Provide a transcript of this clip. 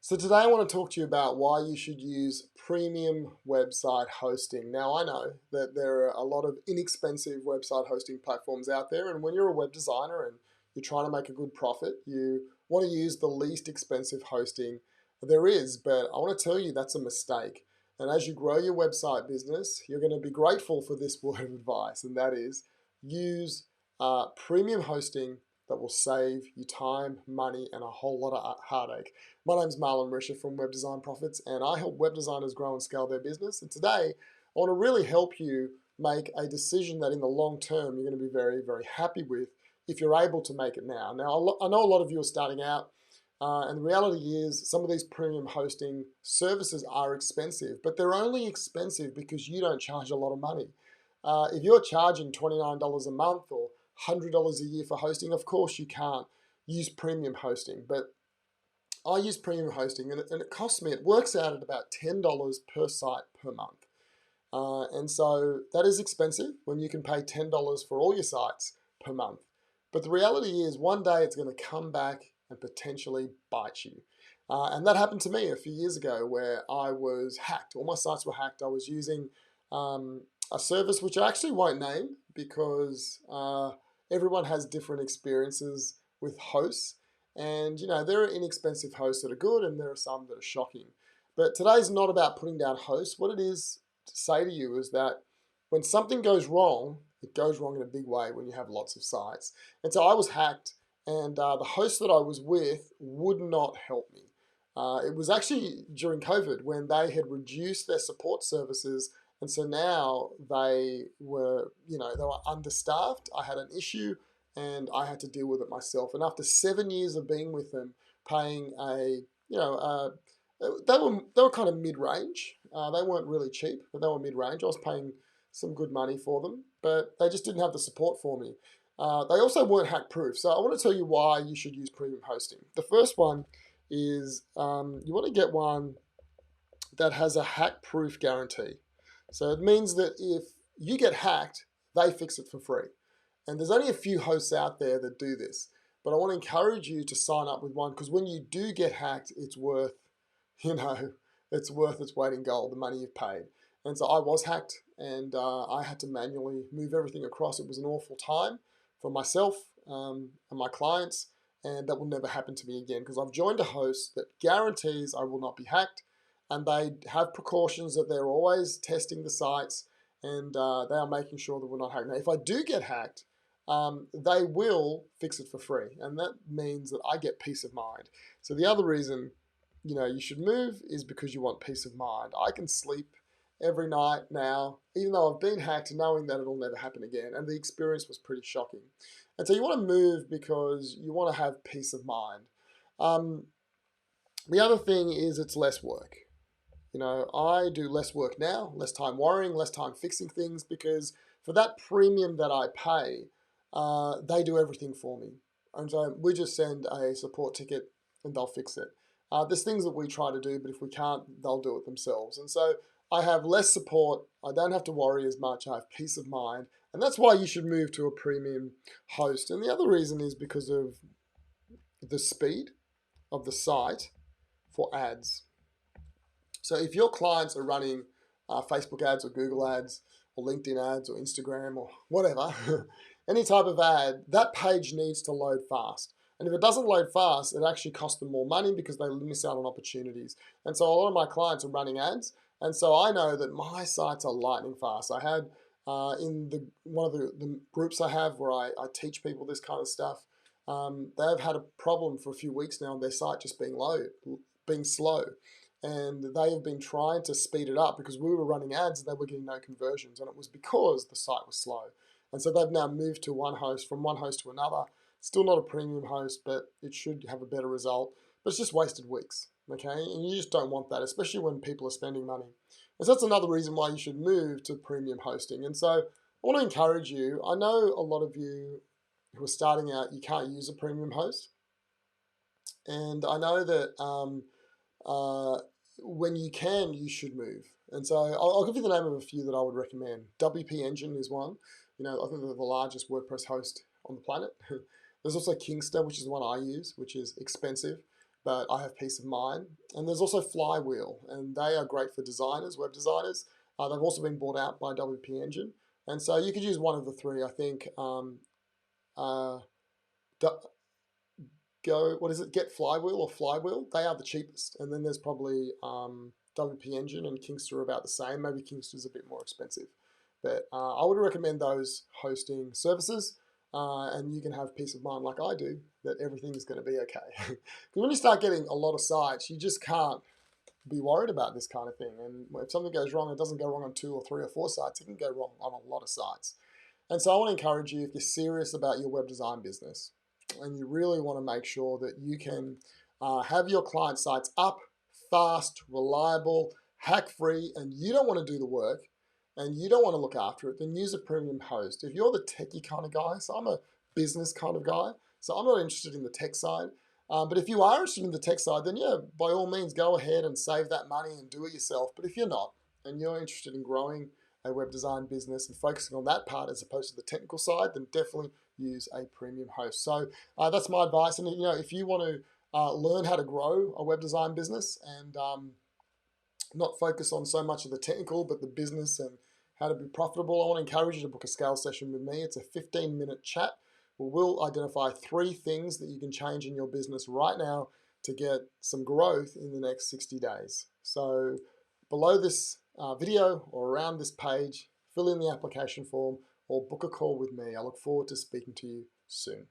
So today I want to talk to you about why you should use premium website hosting. Now I know that there are a lot of inexpensive website hosting platforms out there, and when you're a web designer and you're trying to make a good profit, you want to use the least expensive hosting there is, but I want to tell you that's a mistake. And as you grow your website business, you're going to be grateful for this word of advice, and that is use premium hosting that will save you time, money, and a whole lot of heartache. My name's Marlon Risher from Web Design Profits, and I help web designers grow and scale their business. And today, I want to really help you make a decision that in the long term you're going to be very, very happy with if you're able to make it now. Now, I know a lot of you are starting out, and the reality is some of these premium hosting services are expensive, but they're only expensive because you don't charge a lot of money. If you're charging $29 a month or $100 a year for hosting, of course you can't use premium hosting, but I use premium hosting and it costs me, it works out at about $10 per site per month. And so that is expensive when you can pay $10 for all your sites per month. But the reality is one day it's going to come back and potentially bite you. And that happened to me a few years ago where I was hacked. All my sites were hacked. I was using a service which I actually won't name because everyone has different experiences with hosts. And, you know, there are inexpensive hosts that are good and there are some that are shocking. But today's not about putting down hosts. What it is to say to you is that when something goes wrong, it goes wrong in a big way when you have lots of sites. And so I was hacked, and the host that I was with would not help me. It was actually during COVID when they had reduced their support services, and so now they were, they were understaffed. I had an issue, and I had to deal with it myself. And after 7 years of being with them, paying they were kind of mid-range. They weren't really cheap, but they were mid-range. I was paying some good money for them, but they just didn't have the support for me. They also weren't hack-proof. So I want to tell you why you should use premium hosting. The first one is you want to get one that has a hack-proof guarantee. So it means that if you get hacked, they fix it for free. And there's only a few hosts out there that do this. But I want to encourage you to sign up with one because when you do get hacked, it's worth its weight in gold, the money you've paid. And so I was hacked and I had to manually move everything across. It was an awful time for myself and my clients, and that will never happen to me again because I've joined a host that guarantees I will not be hacked, and they have precautions that they're always testing the sites and they are making sure that we're not hacked. Now, if I do get hacked, they will fix it for free, and that means that I get peace of mind. So the other reason you should move is because you want peace of mind. I can sleep every night now, even though I've been hacked, knowing that it'll never happen again. And the experience was pretty shocking. And so you want to move because you want to have peace of mind. The other thing is it's less work. I do less work now, less time worrying, less time fixing things, because for that premium that I pay, they do everything for me. And so we just send a support ticket and they'll fix it. There's things that we try to do, but if we can't, they'll do it themselves. And so I have less support. I don't have to worry as much. I have peace of mind. And that's why you should move to a premium host. And the other reason is because of the speed of the site for ads. So if your clients are running Facebook ads or Google ads or LinkedIn ads or Instagram or whatever, any type of ad, that page needs to load fast. And if it doesn't load fast, it actually costs them more money because they miss out on opportunities. And so a lot of my clients are running ads. And so I know that my sites are lightning fast. I had in one of the groups I have where I teach people this kind of stuff, they've had a problem for a few weeks now on their site just being slow. And they have been trying to speed it up because we were running ads and they were getting no conversions. And it was because the site was slow. And so they've now moved to from one host to another. Still not a premium host, but it should have a better result. But it's just wasted weeks, okay? And you just don't want that, especially when people are spending money. And so that's another reason why you should move to premium hosting. And so I want to encourage you. I know a lot of you who are starting out, you can't use a premium host. And I know that when you can, you should move. And so I'll give you the name of a few that I would recommend. WPEngine is one. I think they're the largest WordPress host on the planet. There's also Kinsta, which is the one I use, which is expensive. but I have peace of mind. And there's also Flywheel, and they are great for designers, web designers. They've also been bought out by WPEngine, and so you could use one of the three. I think uh, go, what is it, Get Flywheel or Flywheel. They are the cheapest, and then there's probably WPEngine and Kinsta are about the same. Maybe Kinsta's a bit more expensive, but I would recommend those hosting services. And you can have peace of mind, like I do, that everything is going to be okay. Because when you start getting a lot of sites, you just can't be worried about this kind of thing. And if something goes wrong, it doesn't go wrong on 2 or 3 or 4 sites. It can go wrong on a lot of sites. And so I want to encourage you, if you're serious about your web design business and you really want to make sure that you can have your client sites up, fast, reliable, hack-free, and you don't want to do the work and you don't want to look after it, then use a premium host. If you're the techie kind of guy, so I'm a business kind of guy, so I'm not interested in the tech side. But if you are interested in the tech side, then yeah, by all means, go ahead and save that money and do it yourself. But if you're not, and you're interested in growing a web design business and focusing on that part as opposed to the technical side, then definitely use a premium host. So that's my advice. And if you want to learn how to grow a web design business and not focus on so much of the technical, but the business and how to be profitable, I want to encourage you to book a scale session with me. It's a 15-minute chat where we'll identify 3 things that you can change in your business right now to get some growth in the next 60 days. So below this video or around this page, fill in the application form or book a call with me. I look forward to speaking to you soon.